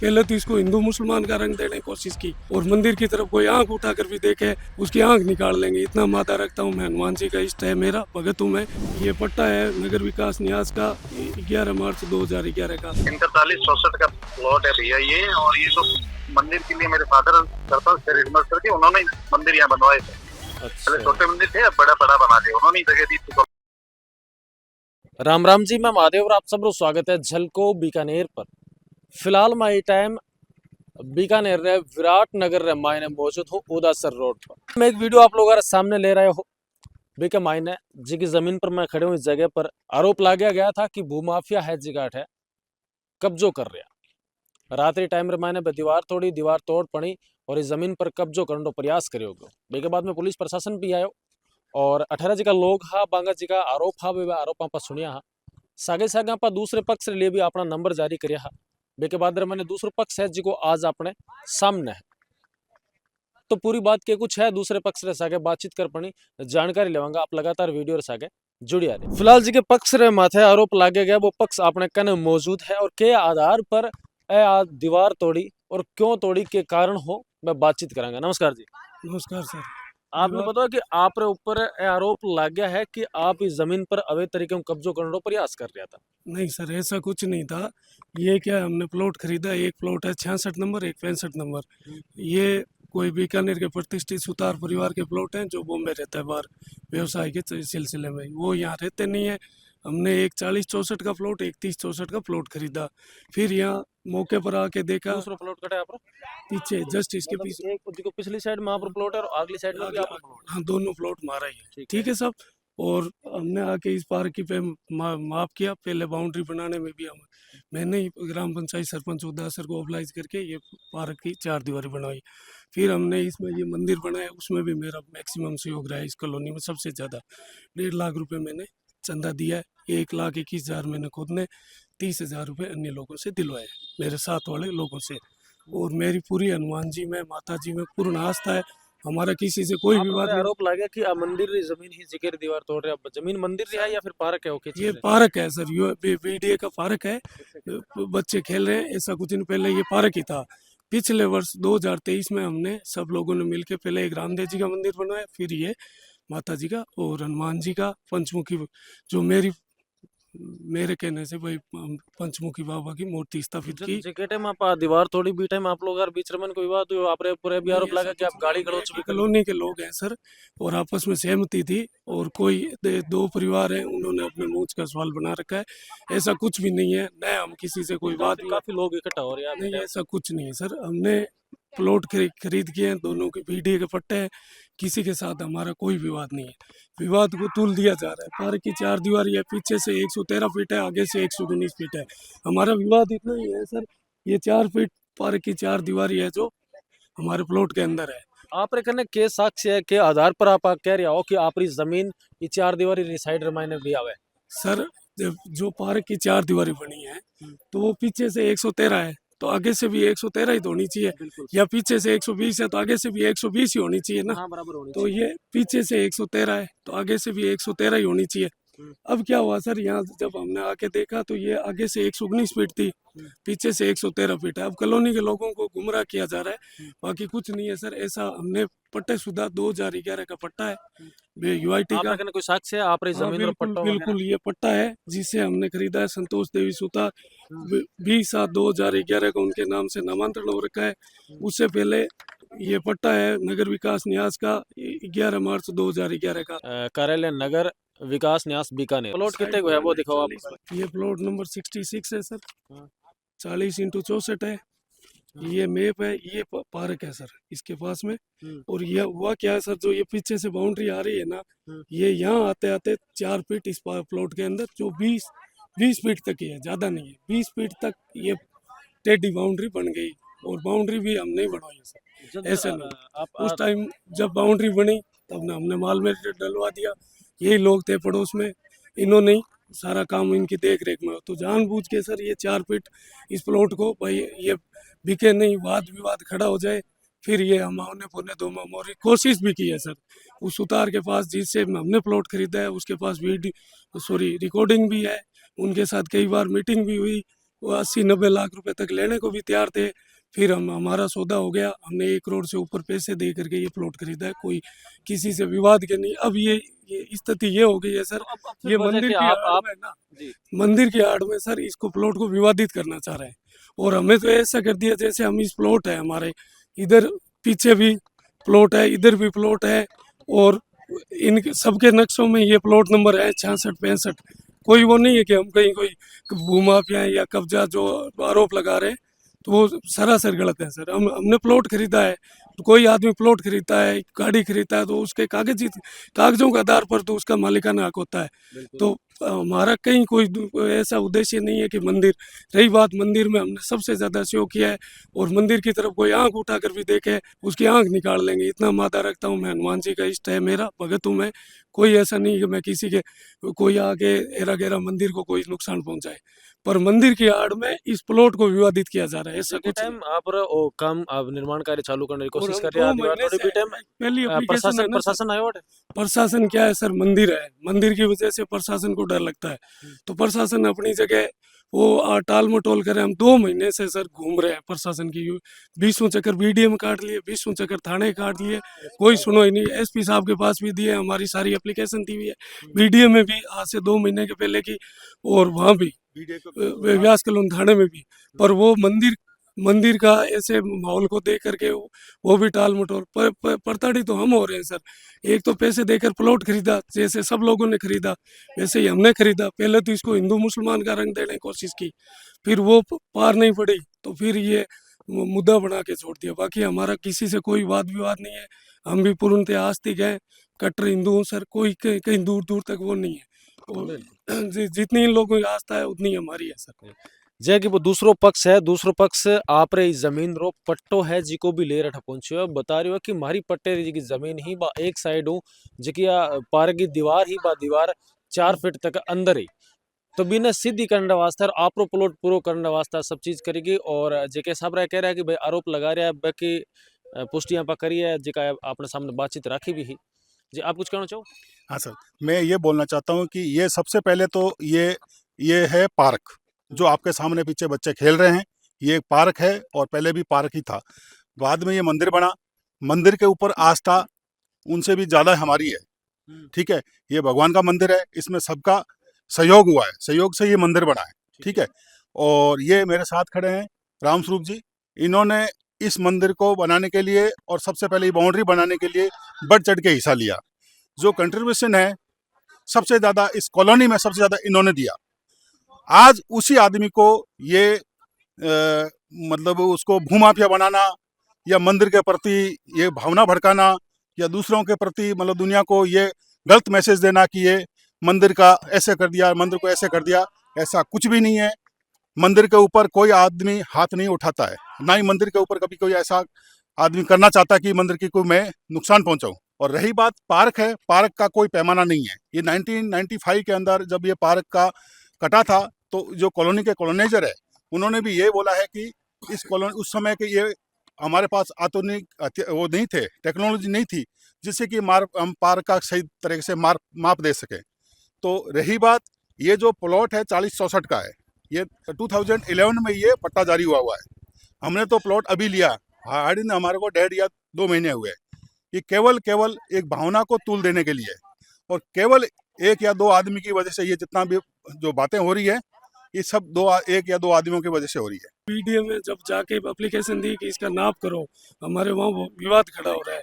पहले तो इसको हिंदू मुसलमान का रंग देने की कोशिश की और मंदिर की तरफ कोई आंख उठाकर भी देखे उसकी आंख निकाल लेंगे। इतना माथा रखता हूँ मैं, हनुमान जी का इष्ट है मेरा, भगत हूँ मैं। ये पट्टा है नगर विकास न्यास का 11 मार्च 2011 का। 4364 का प्लॉट है भैया ये। और ये जो मंदिर के लिए मेरे फादर सरपंच थे रेडमर्सर के, उन्होंने मंदिर यहाँ बनवाए थे। पहले छोटे मंदिर थे, अब बड़ा बड़ा बना दिया उन्होंने, जगह दी थी। राम राम जी, मैं महादेव और आप सबको स्वागत है झलको बीकानेर पर। फिलहाल मैं ये टाइम बीकानेर रे विराट नगर रे मायने मौजूद हूँ उदासर रोड पर। मैं एक वीडियो आप लोगों के सामने ले रहे हो बीके मायने जी की जमीन पर मैं खड़े हूँ। इस जगह पर आरोप लगाया गया था कि भूमाफिया है जिगाट है कब्जो कर रहा। रात्रि टाइम रे मायने दीवार तोड़ी, दीवार तोड़ पड़ी और इस जमीन पर कब्जो करने का प्रयास करियो। बीके बाद में पुलिस प्रशासन भी आयो और 18 जी का लोग हा बांगा जी का आरोप हा वे आरोप पर सुनिया हा। सागे सागे आप दूसरे पक्ष लिए भी अपना नंबर जारी करिया हा। बेके बाद मैंने दूसरा पक्ष है जिको आज अपने सामने है, तो पूरी बात के कुछ है दूसरे पक्ष रे सागे बातचीत कर पड़ी जानकारी लेवांगा। आप लगातार वीडियो रे सागे जुड़िया रहे। फिलहाल जी के पक्ष रे माथे आरोप लागे गया वो पक्ष अपने कने मौजूद है और के आधार पर दीवार तोड़ी और क्यों तोड़ी के कारण हो मैं बातचीत करांगा। नमस्कार जी। नमस्कार सर। आपने बताया कि आप ऊपर आरोप लग गया है कि आप इस जमीन पर अवैध तरीके से कब्जो करने का प्रयास कर रहा था। नहीं सर, ऐसा कुछ नहीं था। ये क्या, हमने प्लॉट खरीदा, एक प्लॉट है 66 नंबर, एक 65 नंबर। ये कोई बीकानेर के प्रतिष्ठित सुतार परिवार के प्लॉट हैं जो बॉम्बे रहता है बाहर व्यवसाय के सिलसिले में, वो यहाँ रहते नहीं है। हमने एक 40-64 का प्लॉट, एक 30-64 का प्लॉट खरीदा। फिर यहाँ मौके पर आके देखा, दूसरा प्लॉट कटा है आप पीछे जस्ट इसके मतलब पीछे एक देखो पिछली साइड में आप प्लॉट है और अगली साइड में भी आप प्लॉट। हाँ, दोनों प्लॉट मारा ही है। ठीक ठीक है सब। और हमने आके इस पार्क की पे माफ किया। पहले बाउंड्री बनाने में भी मैंने ही ग्राम पंचायत सरपंच उदासर को ऑब्लाइज करके ये पार्क की 4 दीवारी बनवाई। फिर हमने इसमें ये मंदिर बनाया, उसमें भी मेरा मैक्सिमम सहयोग रहा है। इस कॉलोनी में सबसे ज़्यादा 1.5 लाख रुपए मैंने चंदा दिया है। 1,21,000 मैंने खुद ने, 30,000 रुपये अन्य लोगों से दिलवाए, मेरे साथ वाले लोगों से। और मेरी पूरी हनुमान जी में, माता जी में पूर्ण आस्था है। हमारा किसी से कोई विवाद नहीं। आरोप लगा कि मंदिर री जमीन ही जिक्र दीवार तोड़ रहे हैं। जमीन मंदिर री है या फिर पार्क है? ओके, ये पार्क है सर, ये बीडीए का पार्क है, बच्चे खेल रहे हैं। ऐसा कुछ दिन पहले ये पार्क ही था। पिछले वर्ष 2023 में हमने सब लोगों ने मिलकर पहले एक रामदेव जी का मंदिर बनवाया, फिर ये माता जी का और हनुमान जी का पंचमुखी, जो मेरे कहने से भाई पंचमुखी बाबा की मूर्ति स्थापित की। जिकेटे में आप दीवार तोड़ी भी टाइम आप लोग बीच में कोई बात हुई आप पूरे भी आरोप लगा कि आप गाड़ी गलौच भी कॉलोनी के लोग हैं सर, और आपस में सहमति थी। और कोई दो परिवार हैं, उन्होंने अपने मुंह का सवाल बना रखा है। ऐसा कुछ भी नहीं है, न हम किसी से कोई बात। काफी लोग इकट्ठा हो रहे हैं। नहीं, ऐसा कुछ नहीं है सर। हमने प्लॉट खरीद किए हैं, दोनों के बीडीए के पट्टे हैं। किसी के साथ हमारा कोई विवाद नहीं है। विवाद को तुल दिया जा रहा है। पार्क की 4 दीवारी है, पीछे से 113 फीट है, आगे से 119 फीट है। हमारा विवाद इतना ही है सर, ये 4 फीट पार्क की 4 दीवारी है जो हमारे प्लॉट के अंदर है। आप कहने के साक्ष्य है के आधार पर आप कह रहे हो कि आप जमीन ये 4 दीवारी साइड मायने भी आवे? सर, जो पार्क की 4 दीवारी बनी है तो वो पीछे से 113 है, तो आगे से भी 113 ही तो होनी चाहिए। या पीछे से 120 है तो आगे से भी 120 ही होनी चाहिए ना। हाँ, बराबर होनी तो ये पीछे से 113 है तो आगे से भी 113 ही होनी चाहिए। अब क्या हुआ सर, यहाँ जब हमने आके देखा तो ये आगे से 119 फीट थी, पीछे से 113 फीट है। अब कॉलोनी के लोगों को गुमराह किया जा रहा है, बाकी कुछ नहीं है सर। ऐसा हमने पट्टे शुदा 2011 का पट्टा है यूआईटी का। कोई साक्ष्य है आप जमीन बिल्कुल बिल्कुल, ये पट्टा है जिसे हमने खरीदा है। संतोष देवी सुतार 20/7/2011 को उनके नाम से नामांतरण हो रखा है। उससे पहले ये पट्टा है नगर विकास न्यास का 11 मार्च 2011 का। कार्यालय नगर विकास न्यास बीकानेर। प्लॉट कितने को है वो दिखाओ आप। ये प्लॉट नंबर 66 है सर, 40x64 है। ये मैप है, ये पार्क है सर इसके पास में। और ये हुआ क्या है सर, जो ये पीछे से बाउंड्री आ रही है ना, ये यहाँ आते आते 4 फीट इस प्लॉट के अंदर, जो 20 फीट तक ही है, ज्यादा नहीं है। 20 फीट तक ये टेढ़ी बाउंड्री बन गई। और बाउंड्री भी हम नहीं बनवाई सर, ऐसे नहीं। उस टाइम जब बाउंड्री बनी तब हमने माल में डलवा दिया। यही लोग थे पड़ोस में, इन्होंने ही सारा काम इनकी देख रेख में। तो जानबूझ के सर ये 4 फीट इस प्लॉट को भाई ये बिके नहीं, वाद विवाद खड़ा हो जाए। फिर ये हमने पौने 2 मोरी कोशिश भी की है सर। उस सुतार के पास जिससे हमने प्लॉट खरीदा है उसके पास रिकॉर्डिंग भी है। उनके साथ कई बार मीटिंग भी हुई, वो 80-90 लाख रुपए तक लेने को भी तैयार थे। फिर हमारा सौदा हो गया, हमने 1 करोड़ से ऊपर पैसे दे करके ये प्लॉट खरीदा है, कोई किसी से विवाद के नहीं। अब ये स्थिति ये हो गई है सर, अब फिर ये वजह मंदिर क्या की आप आड़ में ना, जी मंदिर की आड़ में सर इसको प्लॉट को विवादित करना चाह रहे हैं। और हमें तो ऐसा कर दिया जैसे हम इस प्लॉट है हमारे, इधर पीछे भी प्लॉट है, इधर भी प्लॉट है, और इन सबके नक्शों में ये प्लॉट नंबर है 66-65। कोई वो नहीं है कि हम कहीं कोई भूमाफिया या कब्जा जो आरोप लगा रहे हैं, तो वो सरासर गलत है सर। हमने प्लॉट खरीदा है, तो कोई आदमी प्लॉट खरीदता है, गाड़ी खरीदता है, तो उसके कागजों के आधार पर तो उसका मालिकाना हक होता है। तो हमारा कहीं कोई ऐसा उद्देश्य नहीं है कि मंदिर, रही बात मंदिर में हमने सबसे ज़्यादा सहयोग किया है, और मंदिर की तरफ कोई आंख उठा कर भी देखे उसकी आंख निकाल लेंगे, इतना मादा रखता हूँ मैं। हनुमान जी का इष्ट है मेरा, भगत हूँ मैं। कोई ऐसा नहीं कि मैं किसी के कोई आगे एरा गेरा मंदिर को कोई नुकसान पहुंचाए, पर मंदिर की आड़ में इस प्लॉट को विवादित किया जा रहा है, ऐसा कुछ नहीं। टाइम आप काम अब निर्माण कार्य चालू करने की और कोशिश हम कर रहे 2 हैं दीवार महीने थोड़ी से भी टाइम पहली एप्लीकेशन है प्रशासन ना सर। प्रशासन आया हुआ है? प्रशासन क्या है सर, मंदिर है, मंदिर की वजह से प्रशासन को डर लगता है, तो प्रशासन अपनी जगह वो टाल मटोल करे। हम 2 महीने से सर घूम रहे हैं प्रशासन की, 20 चक्कर बीडीए में काट लिए, 20 चक्कर थाने काट लिए, कोई सुनो ही नहीं। एसपी साहब के पास भी दिए, हमारी सारी एप्लीकेशन दी हुई है, बीडीए में भी आज से 2 महीने के पहले की, और वहाँ भी व्यास कॉलोनी थाने में भी। पर वो मंदिर का ऐसे माहौल को देख करके वो भी टाल मटोल, प्रताड़ित तो हम हो रहे हैं सर। एक तो पैसे देकर प्लॉट खरीदा, जैसे सब लोगों ने खरीदा वैसे ही हमने खरीदा। पहले तो इसको हिंदू मुसलमान का रंग देने की कोशिश की, फिर वो पार नहीं पड़ी, तो फिर ये मुद्दा बना के छोड़ दिया। बाकी हमारा किसी से कोई वाद विवाद नहीं है, हम भी पूर्णतः आस्तिक हैं, कट्टर हिंदू हूँ सर, कोई कहीं दूर दूर तक वो नहीं है। और जितनी इन लोगों की आस्था है उतनी हमारी है सर। जे कि वो दूसरो पक्ष है, दूसरो पक्ष आप रे जमीन रो पट्टो है जी को भी ले रहा पहुंचे बता रही हो कि मारी पट्टे जी की जमीन ही बा एक साइड हूँ जिकी पार की दीवार ही बा दीवार 4 फीट तक अंदर ही, तो बिना सीधी करने वास्ते और आपरो प्लॉट पूरो करने वास्ते सब चीज करेगी। और जेके साहब रहा कह रहा है कि भाई आरोप लगा रहा है, बाकी पुष्टियां पा करी है, जेका आपने सामने बातचीत राखी भी ही। जी आप कुछ कहना चाहो? हाँ सर, मैं ये बोलना चाहता हूँ कि ये सबसे पहले तो ये है पार्क, जो आपके सामने पीछे बच्चे खेल रहे हैं, ये एक पार्क है, और पहले भी पार्क ही था। बाद में ये मंदिर बना, मंदिर के ऊपर आस्था उनसे भी ज़्यादा हमारी है। ठीक है, ये भगवान का मंदिर है, इसमें सबका सहयोग हुआ है, सहयोग से ये मंदिर बना है। ठीक है, और ये मेरे साथ खड़े हैं राम स्वरूप जी, इन्होंने इस मंदिर को बनाने के लिए और सबसे पहले बाउंड्री बनाने के लिए बढ़ चढ़ के हिस्सा लिया। जो कंट्रीब्यूशन है सबसे ज़्यादा इस कॉलोनी में सबसे ज़्यादा इन्होंने दिया। आज उसी आदमी को ये मतलब उसको भूमाफिया बनाना, या मंदिर के प्रति ये भावना भड़काना, या दूसरों के प्रति मतलब दुनिया को ये गलत मैसेज देना कि ये मंदिर का ऐसे कर दिया, मंदिर को ऐसे कर दिया, ऐसा कुछ भी नहीं है। मंदिर के ऊपर कोई आदमी हाथ नहीं उठाता है, ना ही मंदिर के ऊपर कभी कोई ऐसा आदमी करना चाहता कि मंदिर की कोई मैं नुकसान पहुंचाऊं। और रही बात पार्क है, पार्क का कोई पैमाना नहीं है। ये 1995 के अंदर जब ये पार्क का कटा था, तो जो कॉलोनी के कॉलोनाइजर है उन्होंने भी ये बोला है कि इस कॉलोनी उस समय के ये हमारे पास आधुनिक वो नहीं थे, टेक्नोलॉजी नहीं थी जिससे कि हम पार्क का सही तरीके से माप दे सकें। तो रही बात, ये जो प्लॉट है 40-64 का है, ये 2011 में ये पट्टा जारी हुआ है। हमने तो प्लॉट अभी लिया, हार्ड ने हमारे को 1.5 या 2 महीने हुए। ये केवल एक भावना को तूल देने के लिए, और केवल 1 या 2 आदमी की वजह से ये जितना भी जो बातें हो रही है, ये सब 1 या 2 आदमियों की वजह से हो रही है। पीडीए में जब जाके एप्लीकेशन दी कि इसका नाप करो, हमारे वहाँ वो विवाद खड़ा हो रहा है,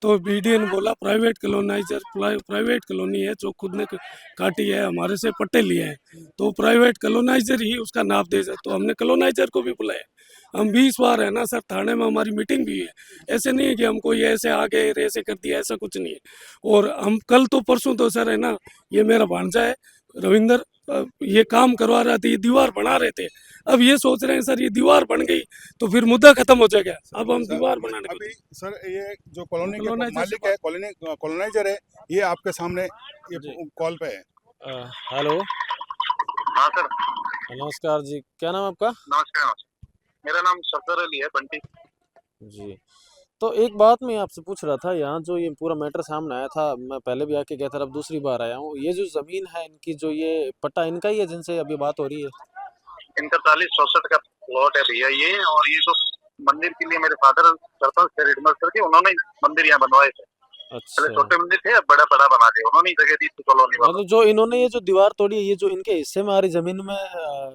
तो बीडीए ने बोला प्राइवेट कॉलोनी है जो खुद ने काटी है, हमारे से पट्टे लिए हैं, तो प्राइवेट कॉलोनाइजर ही उसका नाप दे। तो हमने कॉलोनाइजर को भी बुलाया, हम 20 बार है ना सर, थाने में हमारी मीटिंग भी है। ऐसे नहीं है कि हम कोई ऐसे आगे ऐसे कर दिया, ऐसा कुछ नहीं है। और हम कल तो परसों तो सर है ना, ये मेरा भांजा है रविंदर, ये काम करवा रहा था, ये दीवार बना रहे थे। अब ये सोच रहे हैं सर ये दीवार बन गई तो फिर मुद्दा खत्म हो जाएगा, अब हम दीवार बनाने अभी सर ये जो कॉलोनी के कॉलोनाइजर मालिक है, कॉलोनाइजर है, ये आपके सामने ये कॉल पे है। हेलो, हाँ सर, नमस्कार जी, क्या नाम है आपका? नमस्कार। मेरा नाम सफदर अली है, बंटी। जी, तो एक बात मैं आपसे पूछ रहा था, यहाँ जो ये पूरा मैटर सामने आया था, मैं पहले भी आके गया था, अब दूसरी बार आया हूँ, ये जो जमीन है इनकी, जो ये पट्टा इनका ही है जिनसे अभी बात हो रही है? इनका 40-64 का प्लॉट है भैया ये, और ये जो मंदिर के लिए मेरे फादर सरपंच थे रिडमर्सर के, उन्होंने मंदिर यहाँ बनवाए थे। पहले अच्छा छोटे मंदिर थे, अब बड़ा बड़ा बना दिया उन्होंने, जगह दी थी कॉलोनी वालों मतलब जो इन्होंने ये जो दीवार तोड़ी है, ये जो इनके हिस्से में आ रही जमीन में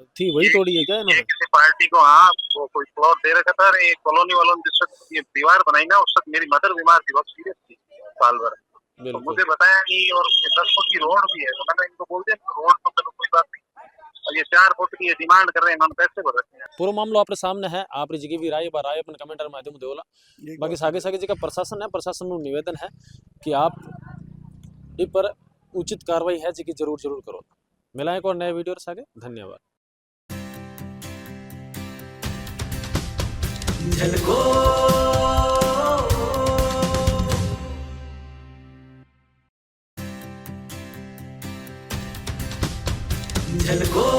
थी वही ये- तोड़ी है क्या ये इन्होंने? किसी पार्टी को, हाँ वो कोई प्लॉट दे रखा था, ये कॉलोनी वालों ने जिस वक्त ये दीवार बनाई ना, उस वक्त मेरी मदर बीमार थी, बहुत सीरियस थी, साल भर। तो बिल्कुल मुझे बताया नहीं, और 10 फुट की रोड भी है, तो मैंने इनको बोल दिया रोड तो चलो कोई बात नहीं, और ये 4 फुट की डिमांड कर रहे हैं, इन्होंने पैसे भर रखे हैं। पूरा मामलो आपरे सामने है, आप जी की राय बार अपन कमेंटर माध्यम देवला बाकी सागे सागे जी का प्रशासन है, प्रशासन नु निवेदन है कि आप इ पर उचित कार्रवाई है जी की जरूर जरूर करो। मिलाएं एक और नए वीडियो सागे, धन्यवाद। झलको